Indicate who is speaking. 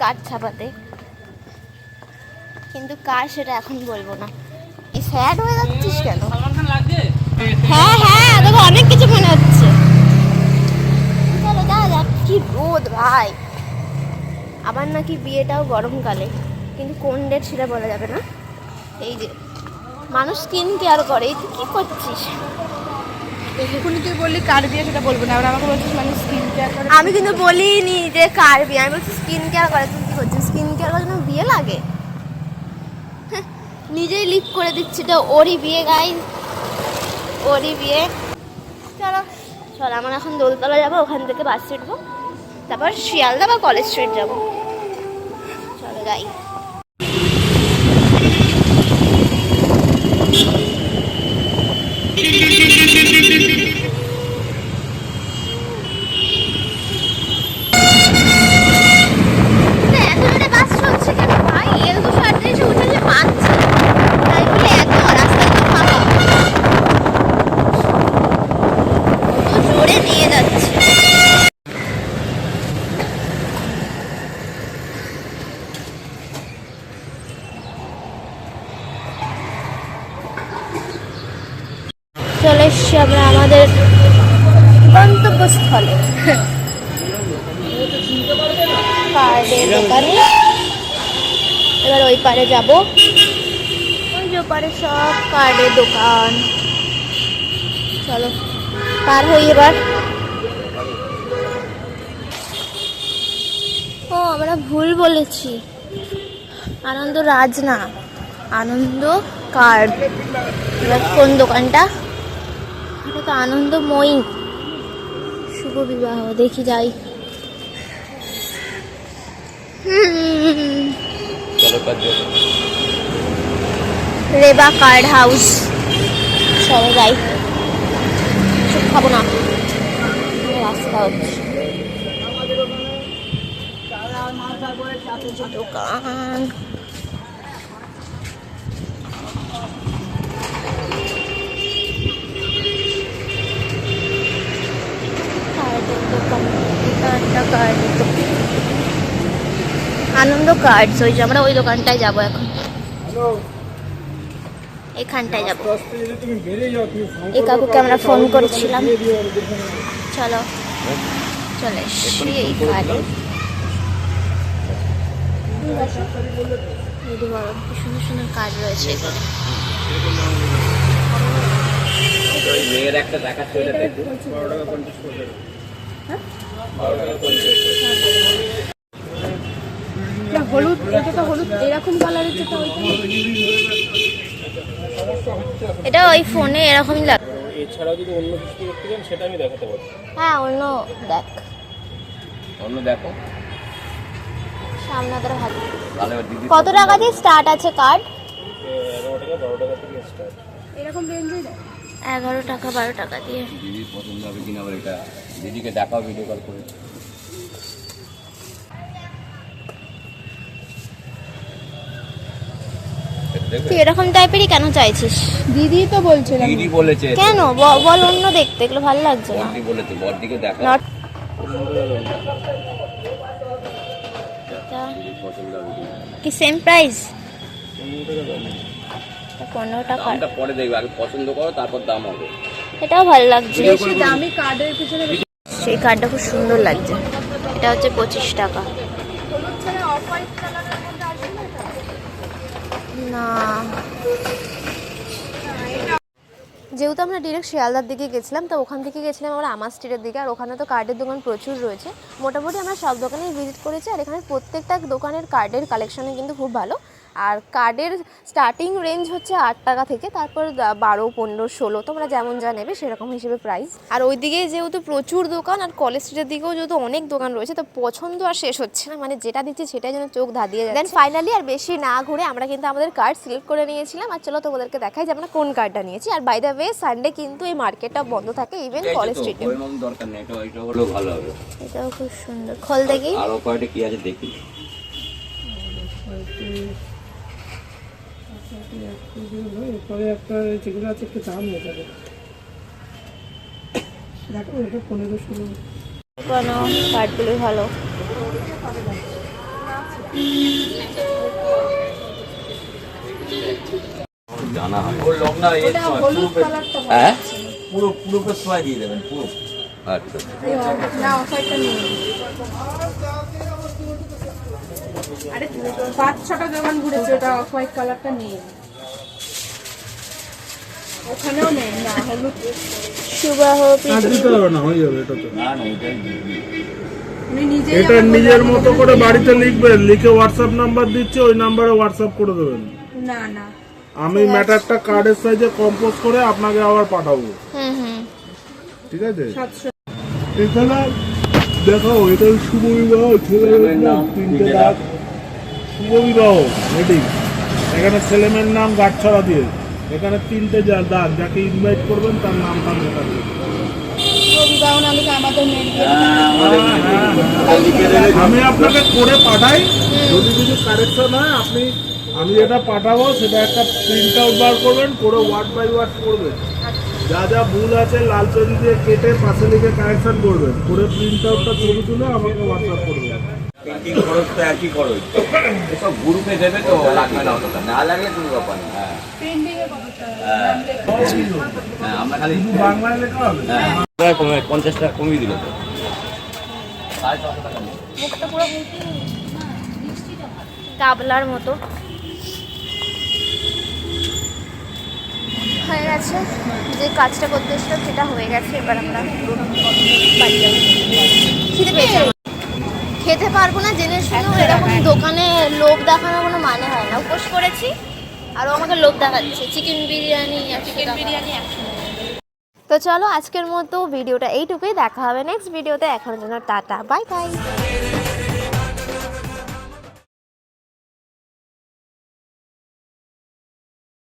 Speaker 1: Card ছাপাতে, কিন্তু কার সেটা এখন বলবো না। এই স্যাড হয়ে যাচ্ছিস কেন? হ্যাঁ হ্যাঁ, তোকে অনেক কিছু মনে হচ্ছে। চলো যাওয়া যাক। কি রোদ ভাই। আবার নাকি বিয়েটাও গরমকালে, কিন্তু কোন ডেট সেটা বলা যাবে না। এই যে মানুষ স্কিন কেয়ার করে, তুই কি করছিস?
Speaker 2: এখনই তুই বললি কার বিয়ে, সেটা বলবো না, আর আমাকে বলছিস মানুষ স্কিন কেয়ার করে।
Speaker 1: আমি কিন্তু বলিনি যে কার বিয়ে, আমি বলছি স্কিন কেয়ার করে। তুই কি করছিস? স্কিন কেয়ার করার জন্য বিয়ে লাগে? নিজেই লিক করে দিচ্ছি তো। ওরই বিয়ে গাইস, ওরই বিয়ে। চলো চল, আমরা এখন দোলতলা যাবো, ওখান থেকে বাস উঠবো, তারপর শিয়ালদা বা কলেজ স্ট্রিট যাবো। চলো যাই। চলে এসছি আমরা আমাদের গন্তব্যস্থলে, কার্ডের দোকানে। এবার ওই পারে যাবো, ওই যে পারে সব কার্ডের দোকান। চলো পার হই এবার। ও আমরা ভুল বলেছি, আনন্দ রাজ না, আনন্দ কার্ড। এবার কোন দোকানটা? এটা তো আনন্দময়ী শুভ বিবাহ। দেখি যাই। Reba card house. চলো যাই। সব খাবো না, রাস্তা হচ্ছে দোকান। আনন্দ কার্ড। ওই যে আমরা ওই দোকানটায় যাবো এখন, এখানটায় যাবো। এই কাকুকে আমরা ফোন করেছিলাম। চলো চলে এসছি এই কার্ডে। কি সুন্দর সুন্দর কার্ড রয়েছে এখানে।
Speaker 2: হলুদ, এটা তো হলুদ এরকম কালারের, যেটা
Speaker 1: এটা ওই ফোনে এরকমই লাগে।
Speaker 3: এছাড়াও যদি অন্য কিছু দেখতে চান সেটা আমি দেখাতে পারি।
Speaker 1: হ্যাঁ অন্য দেখ,
Speaker 3: অন্য দেখো
Speaker 1: সামনে তোর ভালো। কত টাকা দিয়ে স্টার্ট আছে কার্ড?
Speaker 3: 11 টাকা 12 টাকা থেকে স্টার্ট।
Speaker 2: এরকম রেঞ্জে
Speaker 1: 11 টাকা 12 টাকা দিয়ে।
Speaker 3: দিদির পছন্দ হবে কিনা আবার এটা দিদিকে দেখাও ভিডিও কল করে।
Speaker 1: তুই এরকম টাইপেরই কেন চাইছিস?
Speaker 2: দিদি তো বলছিলাম।
Speaker 3: দিদি বলেছে
Speaker 1: কেন বল, অন্য দেখতে, এগুলো ভালো লাগছে না।
Speaker 3: দিদি বলেছে বড়দিকে দেখা
Speaker 1: নট
Speaker 3: পছন্দ হবে কিনা।
Speaker 1: কি সেম প্রাইস? 15 টাকা।
Speaker 3: দামটা পরে দেখবে, আগে পছন্দ করো তারপর দাম হবে।
Speaker 1: এটাও ভালো লাগছে।
Speaker 2: বেশি দামি কার্ডের পিছনে
Speaker 1: সেই কার্ডটা খুব সুন্দর লাগছে। এটা হচ্ছে 25 টাকা। না, যেহেতু আমরা ডিরেক্ট শিয়ালদার দিকে গেছিলাম, তো ওখান থেকে গেছিলাম আমরা আমার স্ট্রিটের দিকে। আর ওখানে তো কার্ডের দোকান প্রচুর রয়েছে। মোটামুটি আমরা সব দোকানেই ভিজিট করেছি। আর এখানে প্রত্যেকটা দোকানের কার্ডের কালেকশনে কিন্তু খুব ভালো। আর কার্ডের স্টার্টিং রেঞ্জ হচ্ছে 8 টাকা থেকে, তারপর 12, 15, 16 তোমরা যেমন যা নেবে সেরকম হিসেবে প্রাইস। আর ওইদিকে যেহেতু প্রচুর দোকান, আর কলেজ স্ট্রিটের দিকেও যেহেতু অনেক দোকান রয়েছে, তো পছন্দ আর শেষ হচ্ছে না। মানে যেটা দিচ্ছে সেটাই যেন চোখ ধাঁধিয়ে যায়। দেন ফাইনালি আর বেশি না ঘুরে আমরা কিন্তু আমাদের কার্ড সিলেক্ট করে নিয়েছিলাম। আর চলো তোমাদেরকে দেখাই যে আমরা কোন কার্ডটা নিয়েছি। আর বাই দ্য ওয়ে সানডে কিন্তু এই মার্কেটটা বন্ধ থাকে, ইভেন কলেজ স্ট্রিটে।
Speaker 3: ওই মন দরকার নেই, এটা হলো ভালো হবে।
Speaker 1: এটাও খুব সুন্দর। খোল দেখি
Speaker 3: আরো কয়টা কি আছে দেখি।
Speaker 2: পরে একটা যেগুলো আছে একটু দাম হয়ে যাবে। দেখো এটা 15-16
Speaker 1: কোনো কার্ডগুলো ভালো।
Speaker 3: জানা হয় ওর লং না এর
Speaker 2: এটা হলুদ কালারটা
Speaker 3: হ্যাঁ পুরো পুরো সময় দিয়ে দেবেন পুরো আচ্ছা
Speaker 2: না অফ হোয়াইটটা নেই। আরে 5-6টা দোকান ঘুরেছে, ওটা অফ হোয়াইট কালারটা নেই, ওখানেও নেই না হলুদ।
Speaker 1: সুবাহ
Speaker 4: আর দিতে হবে না, হয়ে যাবে এটা তো।
Speaker 3: না না ওইটাই
Speaker 2: উনি নিজেই
Speaker 4: এটা
Speaker 2: আমাকে
Speaker 4: নিজের
Speaker 2: বললেন,
Speaker 4: মতো করে বাড়িতে লিখবেন, লিখে হোয়াটসঅ্যাপ নাম্বার দিচ্ছে, ওই নাম্বারে হোয়াটসঅ্যাপ করে দেবেন।
Speaker 2: না না
Speaker 4: আমি ম্যাটারটা কার্ডের সাইজে কম্পোজ করে আপনাকে আবার পাঠাবো,
Speaker 1: হুম
Speaker 4: ঠিক আছে?
Speaker 2: 700
Speaker 4: এখানে দেখো, এটা শুভ বিবাহ, ছেলের নাম 3টে দাগ, শুভ বিবাহ হেডিং। এখানে ছেলেমেয়ের নাম গাঁটছড়া দিয়ে, এখানে 3টে দাগ, যাকে ইনভাইট করবেন তার নামটা লেখা দিয়ে।
Speaker 2: বিবাহ নামে আমাদের মেয়ের বিয়ে।
Speaker 4: আমি আপনাকে করে পাঠাই, যদি কিছু কারেকশন হয় আমি যেটা পাঠাবো সেটা একটা প্রিন্ট আউট বার করবেন, করে ওয়ার্ড বাই ওয়ার্ড করবেন, যা যা ভুল আছে লাল পেন দিয়ে কেটে পাশে লিখে কারেকশন করবেন, করে প্রিন্ট আউটটা ছবি তুলে আমাকে হোয়াটসঅ্যাপ করবেন।
Speaker 3: পেন্টিং খরচ তো একই খরচ, এসব গ্রুপে দেবে তো লাগবে না অতটা, না লাগলে কোনো ব্যাপার না। হ্যাঁ
Speaker 2: প্রিন্টিং এর কত টাকা?
Speaker 3: হ্যাঁ হ্যাঁ আমরা খালি
Speaker 4: বাংলায় লেখা হবে।
Speaker 3: হ্যাঁ কমে 50 টাকা কমিয়ে দিল তো 650 টাকা নেই।
Speaker 1: মুখটা পুরো গাবলার মতো হয়ে গেছে। যে কাজটা করতে এসেছিলাম সেটা হয়ে গেছে, এবার আমরা বাড়ি যাবো। খিদে পেয়েছে আমার। খেতে পারবো না জেনে শুনেও এরকম দোকানে লোভ দেখানোর কোনো মানে হয় না। উপোস করেছি আরও আমাকে লোভ দেখাচ্ছে, চিকেন বিরিয়ানি 100 টাকা। তো চলো আজকের মতো ভিডিওটা এইটুকুই, দেখা হবে নেক্সট ভিডিওতে। এখনের জন্য টাটা, বাই বাই।